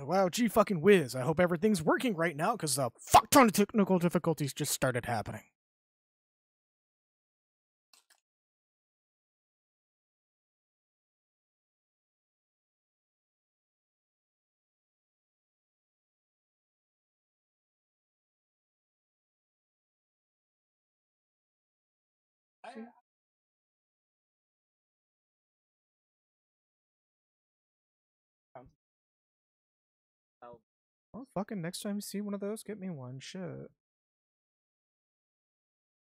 Wow, gee fucking whiz. I hope everything's working right now, because a fuck ton of technical difficulties just started happening. Well, fucking next time you see one of those, get me one. Shit.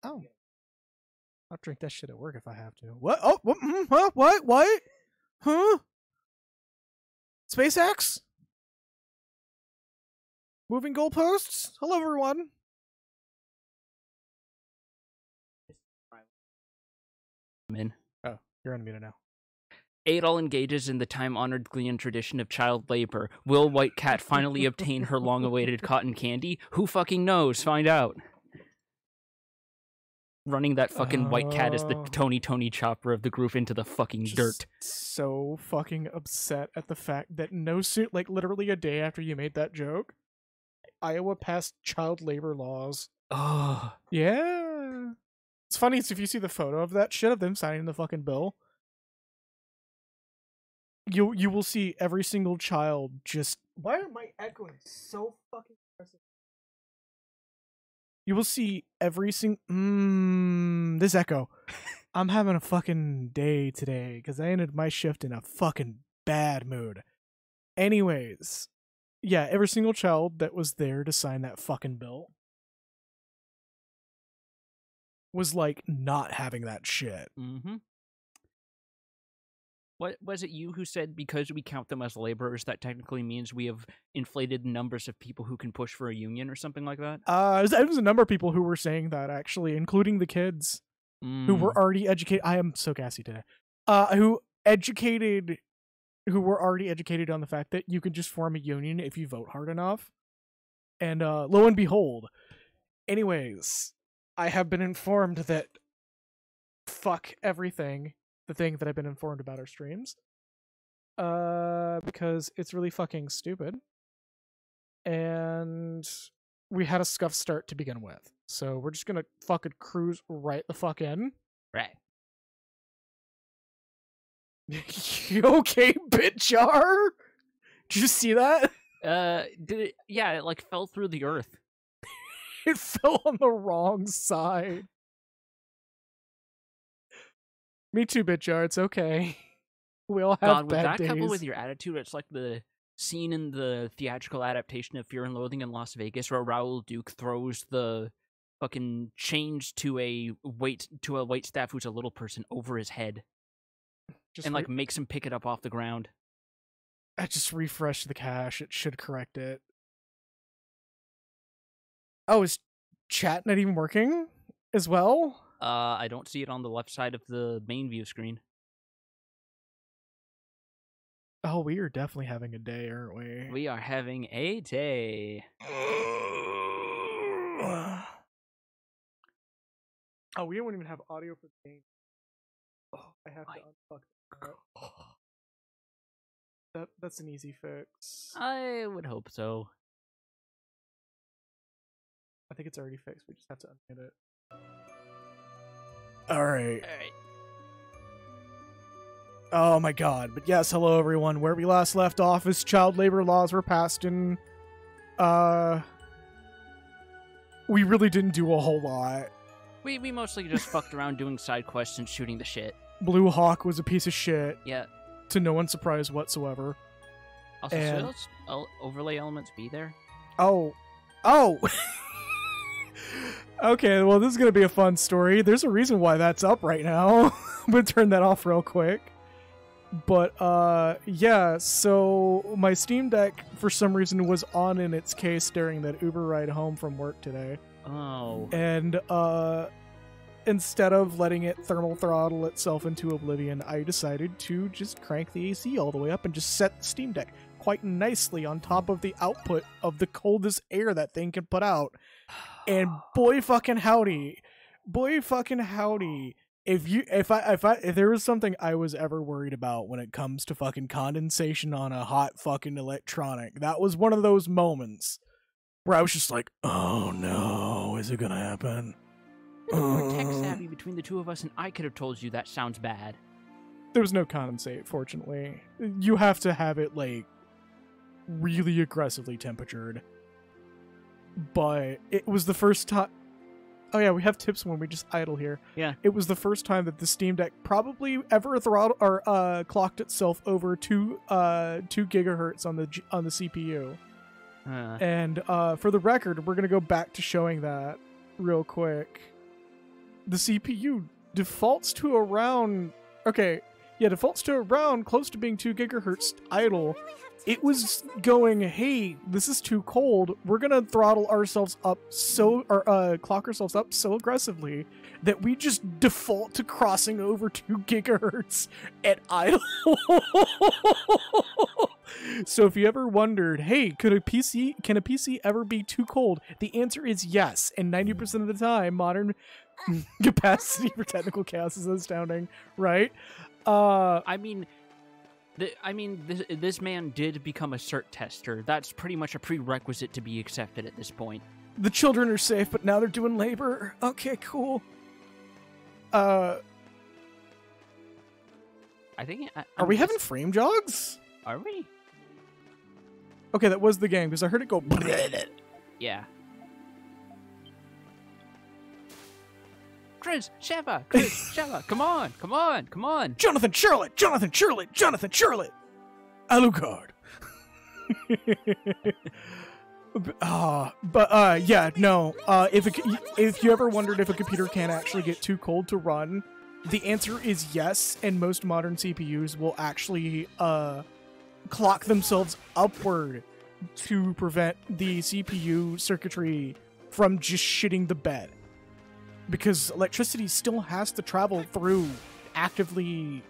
Oh. I'll drink that shit at work if I have to. What? Oh, what? Huh? What? What? Huh? SpaceX? Moving goalposts? Hello, everyone. I'm in. Oh, you're unmuted now. Adol engages in the time-honored Glean tradition of child labor. Will White Cat finally obtain her long-awaited cotton candy? Who fucking knows? Find out. Running that fucking White Cat as the Tony Chopper of the group into the fucking dirt. So fucking upset at the fact that no soon, like literally a day after you made that joke, Iowa passed child labor laws. Oh. Yeah. It's funny, if you see the photo of that shit of them signing the fucking bill, you will see every single child just... Why am I echoing so fucking aggressive? You will see every single... this echo. I'm having a fucking day today, because I ended my shift in a fucking bad mood. Anyways, yeah, every single child that was there to sign that fucking bill was, like, not having that shit. Mm-hmm. What was it you who said because we count them as laborers, that technically means we have inflated numbers of people who can push for a union or something like that? It was a number of people who were saying that, actually, including the kids who were already educated. I am so gassy today. Who were already educated on the fact that you can just form a union if you vote hard enough. And lo and behold. Anyways, I have been informed that fuck everything. The thing that I've been informed about our streams. Because it's really fucking stupid. And we had a scuff start to begin with. So we're just gonna fucking cruise right the fuck in. Right. You okay, Bitjar? Did you see that? Did it? Yeah, it like fell through the earth. It fell on the wrong side. Me too, Bitjar. It's okay. We all have bad days. Coupled with your attitude, it's like the scene in the theatrical adaptation of Fear and Loathing in Las Vegas where Raoul Duke throws the fucking change to a waitstaff who's a little person over his head. And like makes him pick it up off the ground. I just refreshed the cache. It should correct it. Oh, is chat not even working as well? I don't see it on the left side of the main view screen. Oh, we are definitely having a day, aren't we? We are having a day. Oh, we don't even have audio for the game. Oh, I have to unfuck that. That's an easy fix. I would hope so. I think it's already fixed. We just have to unmute it. Alright. Oh my god. But yes, hello everyone. Where we last left off is child labor laws were passed and we really didn't do a whole lot. We mostly just fucked around doing side quests and shooting the shit. Blue Hawk was a piece of shit. Yeah. To no one's surprise whatsoever. Also, should those overlay elements be there? Oh. Okay, well, this is going to be a fun story. There's a reason why that's up right now. I'm going to turn that off real quick. But, yeah, so my Steam Deck, for some reason, was on in its case during that Uber ride home from work today. Oh. And, instead of letting it thermal throttle itself into oblivion, I decided to just crank the AC all the way up and just set the Steam Deck quite nicely on top of the output of the coldest air that thing can put out. And boy fucking howdy, If there was something I was ever worried about when it comes to fucking condensation on a hot fucking electronic, that was one of those moments where I was just like, oh no, is it gonna happen? We're tech savvy between the two of us, and I could have told you that sounds bad. There was no condensate, fortunately. You have to have it, like, really aggressively temperatured. But it was the first time... Oh yeah, we have tips when we just idle here. Yeah. It was the first time that the Steam Deck probably ever throttled or clocked itself over 2 gigahertz on the CPU. And for the record, we're gonna go back to showing that real quick. The CPU defaults to around defaults to around close to being 2 gigahertz idle. It was going, hey, this is too cold. We're gonna throttle ourselves up clock ourselves up so aggressively that we just default to crossing over 2 gigahertz at idle. So if you ever wondered, hey, can a PC ever be too cold? The answer is yes, and 90% of the time, modern capacity for technical chaos is astounding, right? This man did become a cert tester. That's pretty much a prerequisite to be accepted at this point. The children are safe, but now they're doing labor. Okay, cool. I think... Are we having frame jogs? Are we? Okay, that was the game, because I heard it go... Yeah. Chris, Sheva, come on. Jonathan Charlotte! Alucard. Yeah, no. If you ever wondered if a computer can actually get too cold to run, the answer is yes, and most modern CPUs will actually clock themselves upward to prevent the CPU circuitry from just shitting the bed. Because electricity still has to travel through actively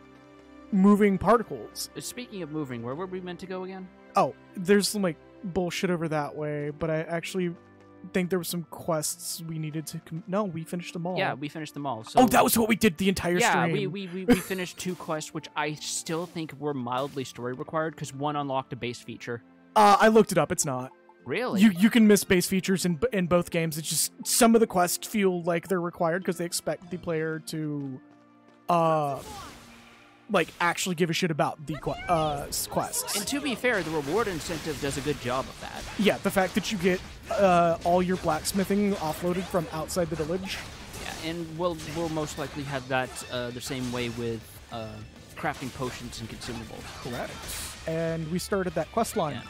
moving particles. Speaking of moving, where were we meant to go again? Oh, there's some, like, bullshit over that way, but I actually think there were some quests we needed to... No, we finished them all. Yeah, we finished them all. So oh, that was what we did the entire stream. Yeah, we finished 2 quests, which I still think were mildly story required, because one unlocked a base feature. I looked it up. It's not. Really? You can miss base features in both games. It's just some of the quests feel like they're required because they expect the player to, like, actually give a shit about the quests. And to be fair, the reward incentive does a good job of that. Yeah, the fact that you get all your blacksmithing offloaded from outside the village. Yeah, and we'll most likely have that the same way with crafting potions and consumables. Correct. And we started that quest line. Yeah.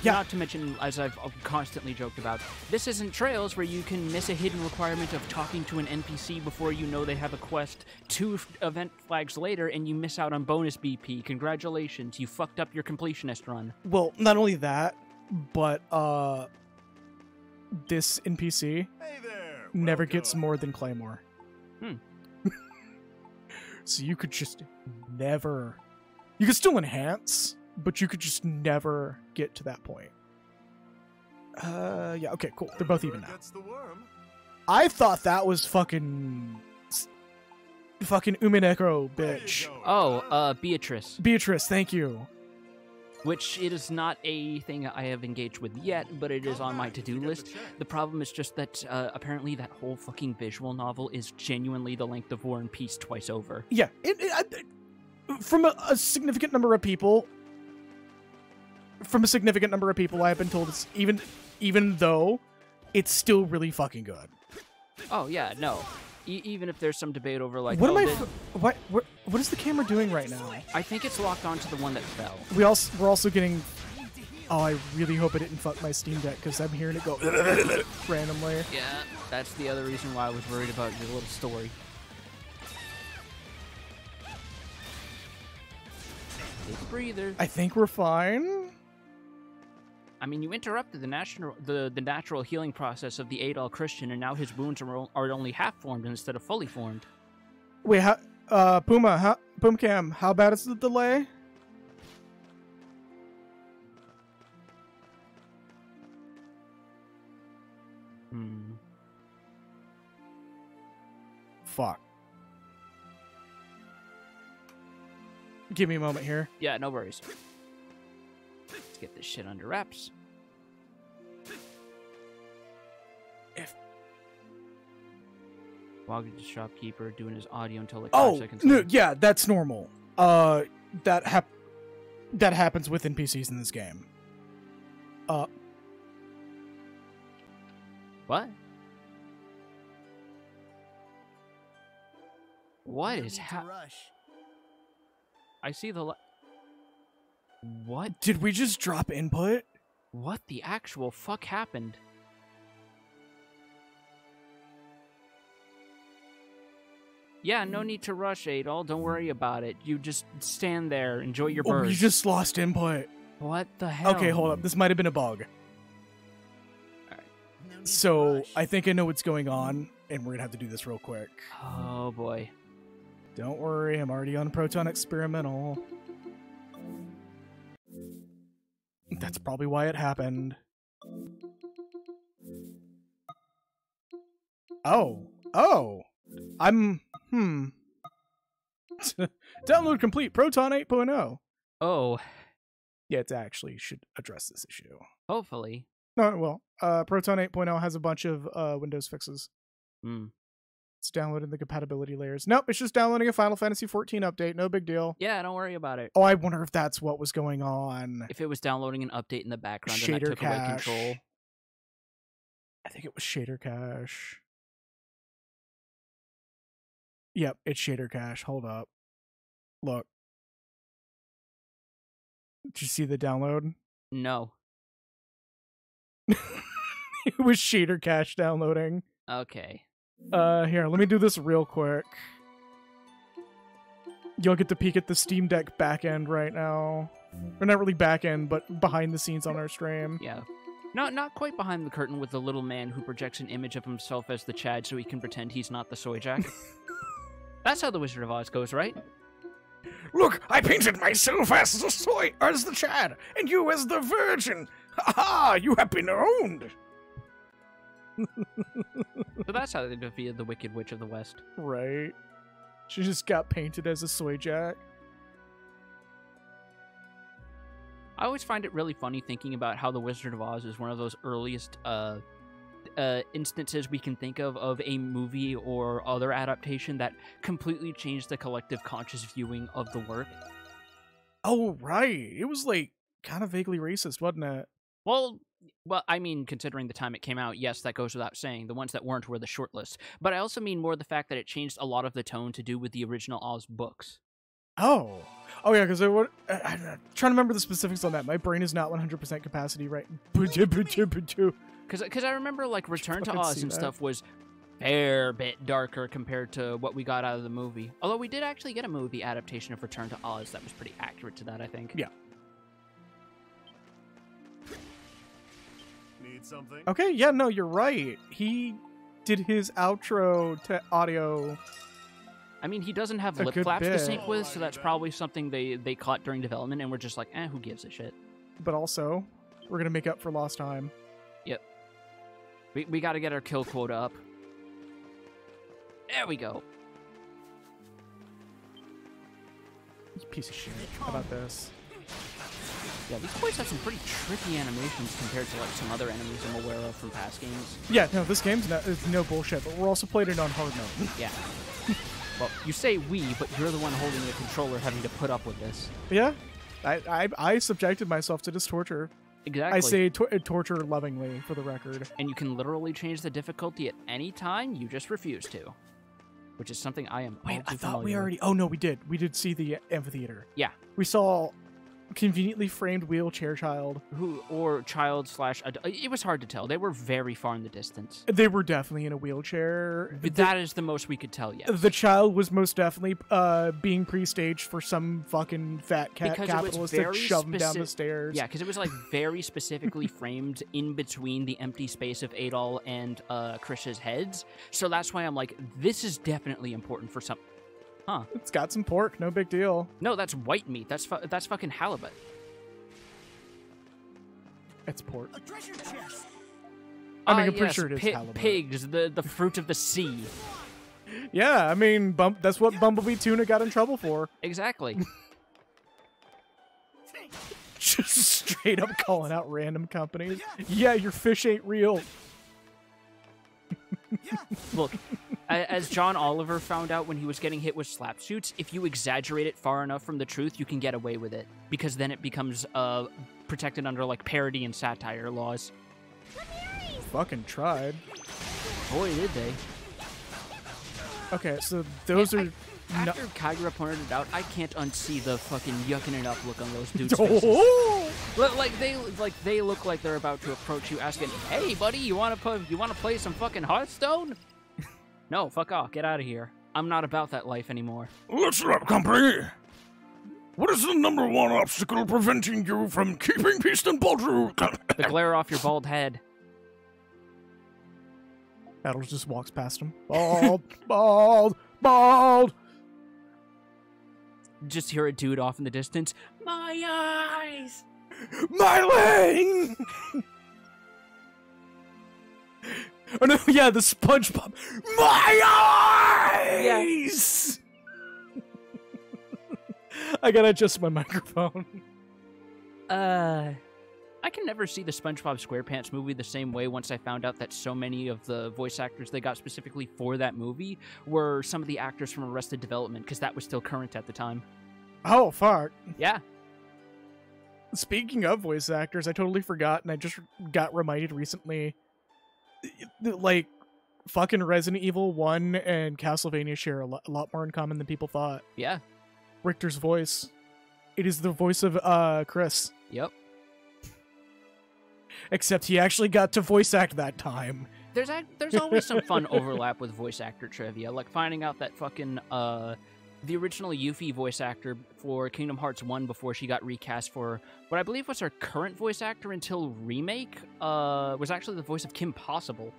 Not to mention, as I've constantly joked about, this isn't Trails where you can miss a hidden requirement of talking to an NPC before you know they have a quest 2 event flags later and you miss out on bonus BP. Congratulations, you fucked up your completionist run. Well, not only that, but this NPC never gets more than Claymore. So you could just never... You could still enhance, but you could just never get to that point. Yeah, okay, cool. They're both even now. I thought that was fucking Umineko, bitch. Oh, Beatrice. Beatrice, thank you. Which it is not a thing I have engaged with yet, but it is on my to-do list. The problem is just that apparently that whole fucking visual novel is genuinely the length of War and Peace twice over. Yeah, from a significant number of people... I have been told it's even though it's still really fucking good. Oh yeah, no. Even if there's some debate over like what is the camera doing right now? I think it's locked onto the one that fell. We're also getting... Oh, I really hope it didn't fuck my Steam Deck because I'm hearing it go randomly. Yeah, that's the other reason why I was worried about your little story. Take a breather. I think we're fine. I mean, you interrupted the natural healing process of the Adol Christian, and now his wounds are only half formed instead of fully formed. Wait, Boomcam, how bad is the delay? Fuck. Give me a moment here. Yeah, no worries. Let's get this shit under wraps. Walking to the shopkeeper, doing his audio until like 5 seconds no, later. yeah, that's normal. That happens with NPCs in this game. What? What is I see the What? Did we just drop input? What the actual fuck happened? Yeah, no need to rush, Adol. Don't worry about it. You just stand there, enjoy your birds. Oh, we just lost input. What the hell? Okay, hold up. This might have been a bug. Alright. So, I think I know what's going on, and we're gonna have to do this real quick. Oh, boy. Don't worry, I'm already on Proton Experimental. That's probably why it happened. Oh. Download complete, Proton 8.0. Oh. Yeah, it actually should address this issue. Hopefully. No, it will. Proton 8.0 has a bunch of Windows fixes. Hmm. It's downloading the compatibility layers. Nope, it's just downloading a Final Fantasy 14 update. No big deal. Yeah, don't worry about it. Oh, I wonder if that's what was going on. If it was downloading an update in the background and Shader that took away cache. control. I think it was shader cache. Yep, it's shader cache. Hold up. Look. Did you see the download? No. It was shader cache downloading. Okay. Here, let me do this real quick. You'll get to peek at the Steam Deck backend right now. Or not really backend, but behind the scenes on our stream. Yeah. Not quite behind the curtain with the little man who projects an image of himself as the Chad so he can pretend he's not the soy jack. That's how the Wizard of Oz goes, right? Look, I painted myself as the Chad, and you as the Virgin. Ha ha! You have been owned. So that's how they defeated the Wicked Witch of the West. Right. She just got painted as a soy jack. I always find it really funny thinking about how the Wizard of Oz is one of those earliest instances we can think of a movie or other adaptation that completely changed the collective conscious viewing of the work. Oh, right. It was, like, kind of vaguely racist, wasn't it? Well, I mean, considering the time it came out, yes, that goes without saying. The ones that weren't were the shortlist. But I also mean more the fact that it changed a lot of the tone to do with the original Oz books. Oh. Oh, yeah, because I'm trying to remember the specifics on that. My brain is not 100% capacity right. Because I remember, like, Return to Oz and stuff was a fair bit darker compared to what we got out of the movie. Although we did actually get a movie adaptation of Return to Oz that was pretty accurate to that, I think. Yeah. Need something? Okay, yeah, no, you're right. He did his outro to audio. I mean, he doesn't have A lip good flaps to bit. sync with, so that's probably something they caught during development, and we're just like, who gives a shit? But also, we're going to make up for lost time. Yep. We gotta get our kill quota up. There we go. You piece of shit. How about this? Yeah, these boys have some pretty trippy animations compared to like some other enemies I'm aware of from past games. Yeah, no, this game's it's no bullshit, but we're also playing it on hard mode. Yeah. Well, you say we, but you're the one holding the controller having to put up with this. Yeah, I subjected myself to this torture. Exactly. I say torture lovingly, for the record. And you can literally change the difficulty at any time, you just refuse to. Which is something I am Wait, all too I thought we familiar already... Oh, no, we did. We did see the amphitheater. Yeah. We saw conveniently framed wheelchair child. Or child slash... It was hard to tell. They were very far in the distance. They were definitely in a wheelchair. That is the most we could tell, yes. The child was most definitely being pre-staged for some fucking fat capitalist that shoved him down the stairs. Yeah, because it was like very specifically framed in between the empty space of Adol and Krish's heads. So that's why I'm like, this is definitely important for some... Huh. It's got some pork, no big deal. No, that's white meat. That's fucking halibut. It's pork. A treasure chest. I mean, I'm pretty yes, sure it is halibut. Pigs, the fruit of the sea. Yeah, I mean, that's what Bumblebee Tuna got in trouble for. Exactly. Just straight up calling out random companies. Yeah, your fish ain't real. Look, as John Oliver found out when he was getting hit with slap suits, if you exaggerate it far enough from the truth, you can get away with it. Because then it becomes protected under, like, parody and satire laws. Fucking tried. Boy, did they. Okay, so those are... After Kagura pointed it out, I can't unsee the fucking yucking it up look on those dudes' faces. Like they look like they're about to approach you, asking, "Hey, buddy, you wanna play some fucking Hearthstone?" No, fuck off, get out of here. I'm not about that life anymore. Listen up, company. What is the number one obstacle preventing you from keeping peace in Baldru? The glare off your bald head. Battles just walks past him. Bald, bald, bald. Just hear a dude off in the distance. My eyes! My lane! Oh no, yeah, the SpongeBob. My eyes! Yeah. I gotta adjust my microphone. I can never see the SpongeBob SquarePants movie the same way once I found out that so many of the voice actors they got specifically for that movie were some of the actors from Arrested Development, because that was still current at the time. Oh, fuck. Yeah. Speaking of voice actors, I totally forgot, and I just got reminded recently, like, fucking Resident Evil 1 and Castlevania share a lot more in common than people thought. Yeah. Richter's voice. It is the voice of Chris. Yep. Except he actually got to voice act that time. There's always some fun overlap with voice actor trivia, like finding out that fucking the original Yuffie voice actor for Kingdom Hearts 1 before she got recast for what I believe was her current voice actor until remake was actually the voice of Kim Possible.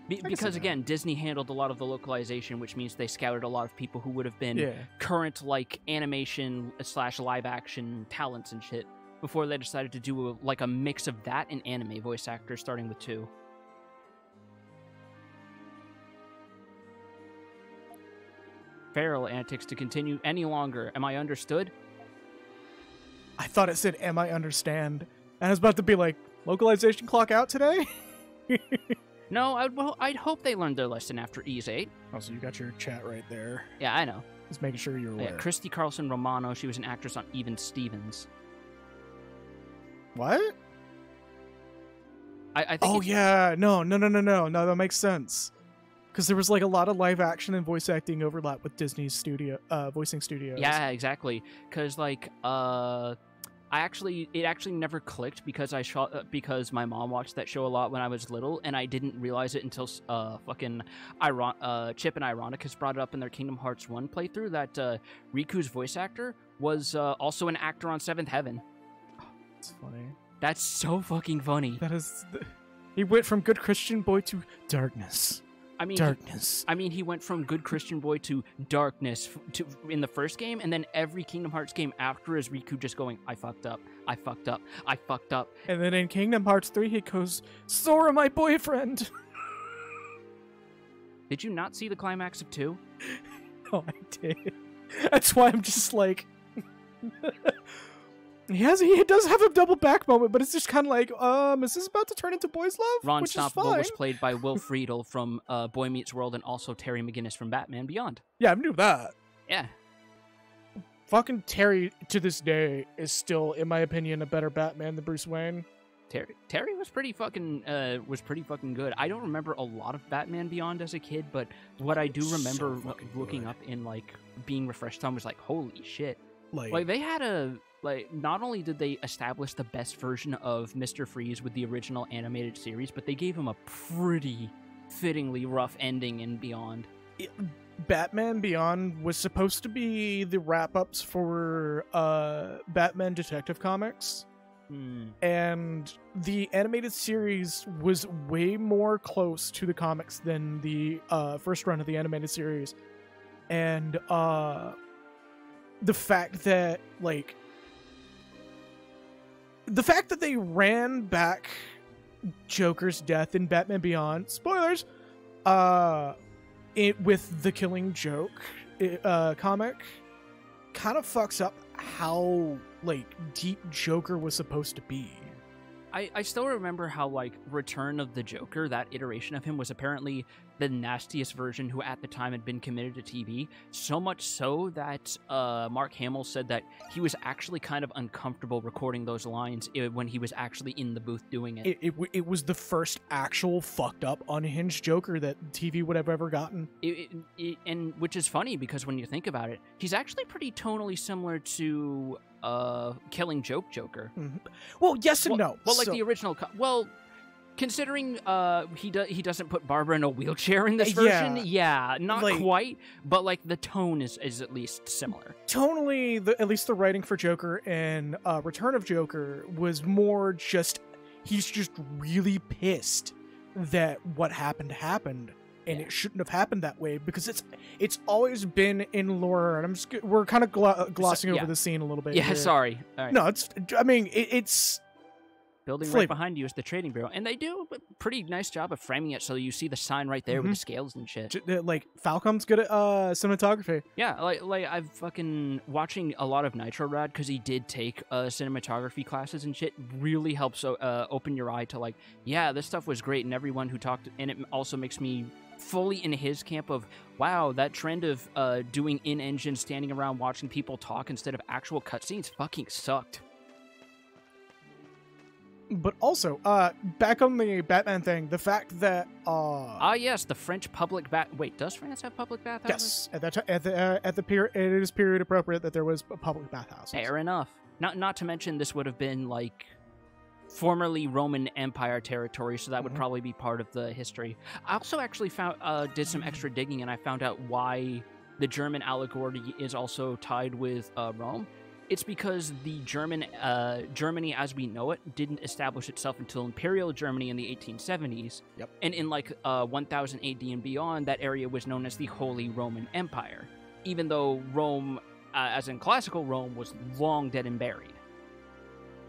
Because again, Disney handled a lot of the localization, which means they scouted a lot of people who would have been current like animation / live action talents and shit before they decided to do a mix of that and anime voice actors, starting with 2. Feral antics to continue any longer. Am I understood? I thought it said, "Am I understand?" And I was about to be like, localization clock out today? No, I'd hope they learned their lesson after Ys 8. Oh, so you got your chat right there. Yeah, I know. Just making sure you're aware. Yeah, Christy Carlson Romano, she was an actress on Even Stevens. What? I think. Oh yeah, no, that makes sense. Because there was like a lot of live action and voice acting overlap with Disney's voicing studios. Yeah, exactly. Because like, it actually never clicked because because my mom watched that show a lot when I was little, and I didn't realize it until fucking Chip and Ironicus brought it up in their Kingdom Hearts 1 playthrough that Riku's voice actor was also an actor on Seventh Heaven. That's funny. That's so fucking funny. That is... He went from good Christian boy to darkness. Darkness. He went from good Christian boy to darkness in the first game, and then every Kingdom Hearts game after is Riku just going, I fucked up, I fucked up, I fucked up. And then in Kingdom Hearts 3, he goes, Sora, my boyfriend! Did you not see the climax of 2? Oh, I did. That's why I'm just like... He does have a double back moment, but it's just kind of like, is this about to turn into boys' love? Ron Which Stoppable was played by Will Friedle from Boy Meets World and also Terry McGinnis from Batman Beyond. Yeah, I knew that. Yeah. Fucking Terry, to this day, is still, in my opinion, a better Batman than Bruce Wayne. Terry was pretty fucking good. I don't remember a lot of Batman Beyond as a kid, but what I do remember looking up in like being refreshed on was like, holy shit. Like they had not only did they establish the best version of Mr. Freeze with the original animated series, but they gave him a pretty fittingly rough ending in Beyond. Batman Beyond was supposed to be the wrap-ups for Batman Detective Comics. And the animated series was way more close to the comics than the first run of the animated series. And the fact that they ran back Joker's death in Batman Beyond, spoilers, with the Killing Joke comic, kind of fucks up how like deep Joker was supposed to be. I still remember how, like, Return of the Joker, that iteration of him, was apparently the nastiest version who at the time had been committed to TV. So much so that Mark Hamill said that he was actually kind of uncomfortable recording those lines when he was actually in the booth doing it. It was the first actual fucked up, unhinged Joker that TV would have ever gotten. And which is funny because when you think about it, he's actually pretty tonally similar to Killing Joke Joker. Mm-hmm. Well, yes and no. Well, like the original. Considering he doesn't put Barbara in a wheelchair in this version, yeah, not like, quite, but like the tone is at least similar. Tonally, at least the writing for Joker and Return of Joker was more just he's just really pissed that what happened, and it shouldn't have happened that way because it's always been in lore. And we're kind of glossing over the scene a little bit. Yeah, here. Sorry. All right. No, it's. Building right behind you is the trading bureau, and they do a pretty nice job of framing it so you see the sign right there with the scales and shit. Like Falcom's good at cinematography. Yeah, like I've fucking watching a lot of Nitro Rad because he did take cinematography classes and shit. Really helps open your eye to like, yeah, this stuff was great, and everyone who talked, and it also makes me fully in his camp of wow, that trend of doing in-engine standing around watching people talk instead of actual cutscenes fucking sucked. But also, back on the Batman thing, the fact that yes, the French public wait, does France have public bathhouses? Yes, at the period, it is period appropriate that there was a public bathhouse. Fair enough. Not to mention this would have been like formerly Roman Empire territory, so that would probably be part of the history. I also actually found did some extra digging, and I found out why the German allegory is also tied with Rome. It's because the Germany as we know it didn't establish itself until Imperial Germany in the 1870s. Yep. And in like 1000 AD and beyond, that area was known as the Holy Roman Empire, even though Rome, as in classical Rome, was long dead and buried.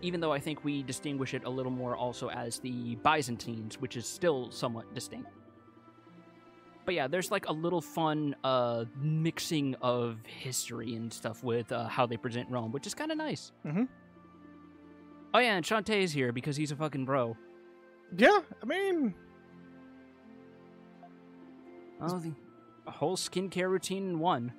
Even though I think we distinguish it a little more also as the Byzantines, which is still somewhat distinct. But yeah, there's like a little fun mixing of history and stuff with how they present Rome, which is kind of nice. Mm-hmm. Oh yeah, and Shantae is here because he's a fucking bro. Yeah, I mean... Oh, a whole skincare routine in one.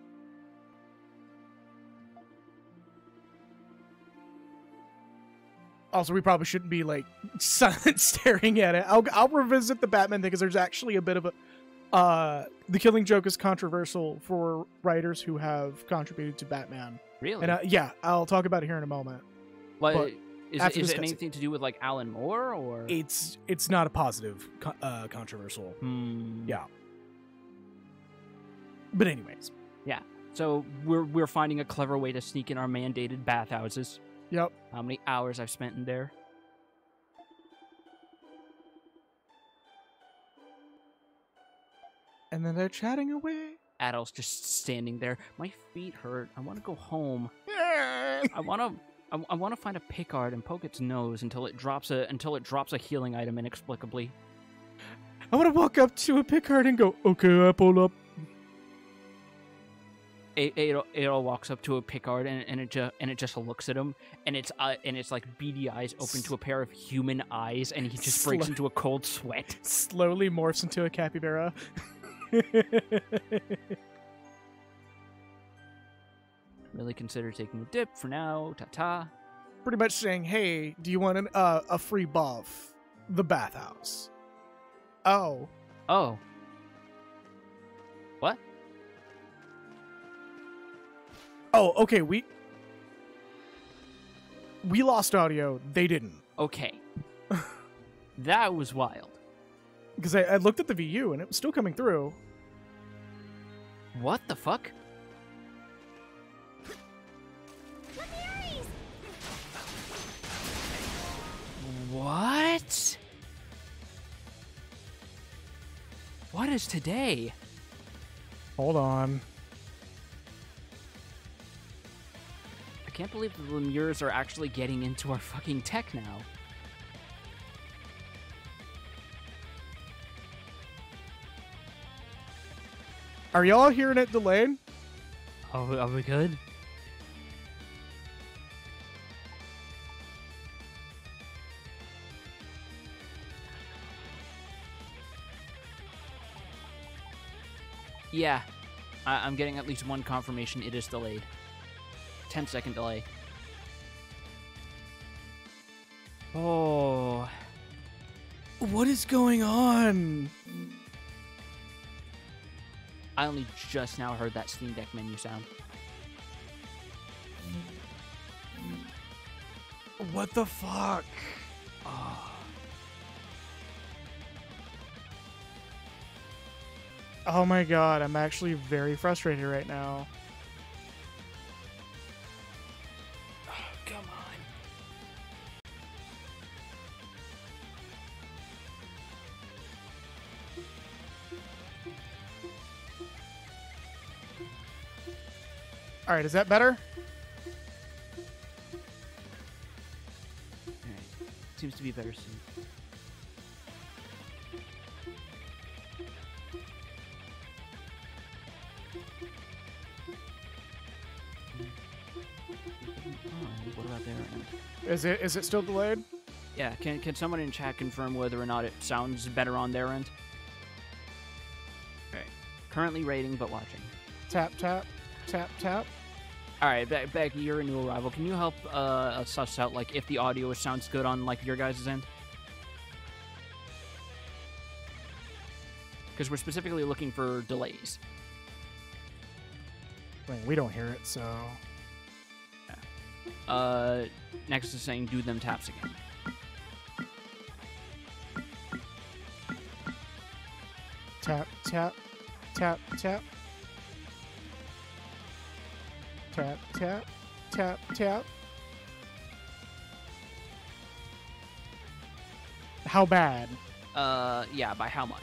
Also, we probably shouldn't be like silent staring at it. I'll revisit the Batman thing because there's actually a bit of a... The Killing Joke is controversial for writers who have contributed to Batman. Really? And yeah, I'll talk about it here in a moment. What is it anything to do with like Alan Moore or? It's not a positive controversial. Yeah. But anyways. Yeah. So we're finding a clever way to sneak in our mandated bathhouses. Yep. How many hours I've spent in there? And then they're chatting away. Adolf's just standing there. My feet hurt. I want to go home. I want to find a pickguard and poke its nose until it drops a healing item inexplicably. I want to walk up to a pickguard and go, okay, apple up. Adol walks up to a pickguard and it just looks at him and it's like beady eyes open to a pair of human eyes and he just breaks into a cold sweat. Slowly morphs into a capybara. Really consider taking a dip for now. Ta-ta. Pretty much saying, hey, do you want a free buff? The bathhouse. Oh. What? Oh, okay, we lost audio. They didn't. Okay. That was wild. Because I looked at the VU and it was still coming through. What the fuck? What? What is today? Hold on. I can't believe the Lemures are actually getting into our fucking tech now. Are y'all hearing it delayed? Are we good? Yeah, I'm getting at least one confirmation it is delayed. 10-second delay. Oh. What is going on? I only just now heard that Steam Deck menu sound. What the fuck? Oh. Oh my god, I'm actually very frustrated right now. Oh, come on. Alright, is that better? Alright. Seems to be better soon. What about there? Is it still delayed? Yeah, can someone in chat confirm whether or not it sounds better on their end? Okay. Currently rating, but watching. Tap, tap, tap, tap. Alright, Becky, you're a new arrival. Can you help us suss out, like, if the audio sounds good on, like, your guys' end? Because we're specifically looking for delays. I mean, we don't hear it, so... Next is saying do them taps again. Tap, tap, tap, tap. Tap, tap, tap, tap. How bad? Yeah, by how much?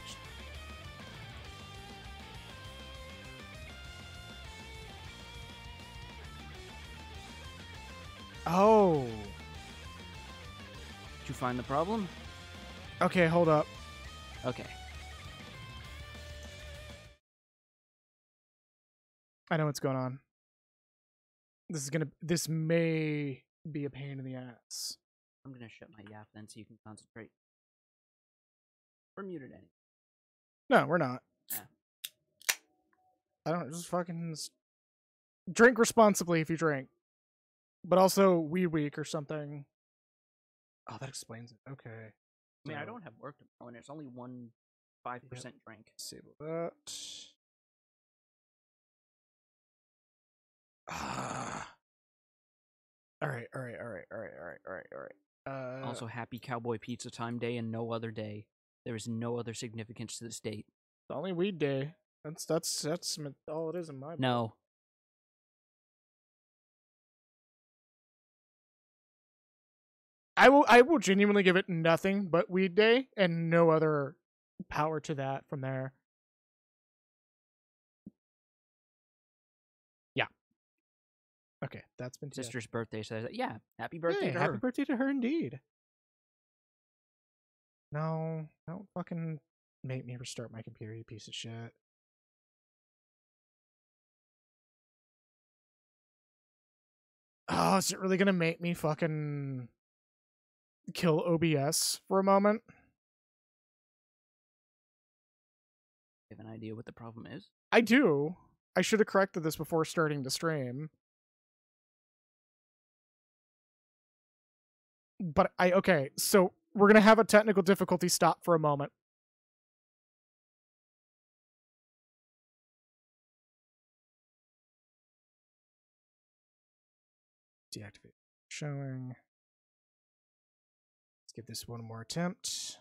Oh. Did you find the problem? Okay, hold up. Okay. I know what's going on. This may be a pain in the ass. I'm gonna shut my yap then so you can concentrate. We're muted anyway. No, we're not. Yeah. I don't just fucking drink responsibly if you drink. But also week or something. Oh, that explains it. Okay. I mean, I So, don't have work tomorrow, and it's only 5% drink. disable that. Ah. All right. Also, happy Cowboy Pizza Time Day and no other day. There is no other significance to this date. It's only weed day. That's all it is in my book. No. I will genuinely give it nothing but weed day and no other power to that from there. Yeah. Okay, that's been Sister's birthday says, yeah, happy birthday to her. Happy birthday to her indeed. No, don't fucking make me restart my computer, you piece of shit. Oh, is it really gonna make me fucking kill OBS for a moment? You have an idea what the problem is? I do. I should have corrected this before starting the stream. But okay, so we're gonna have a technical difficulty stop for a moment. Deactivate showing. Let's give this one more attempt.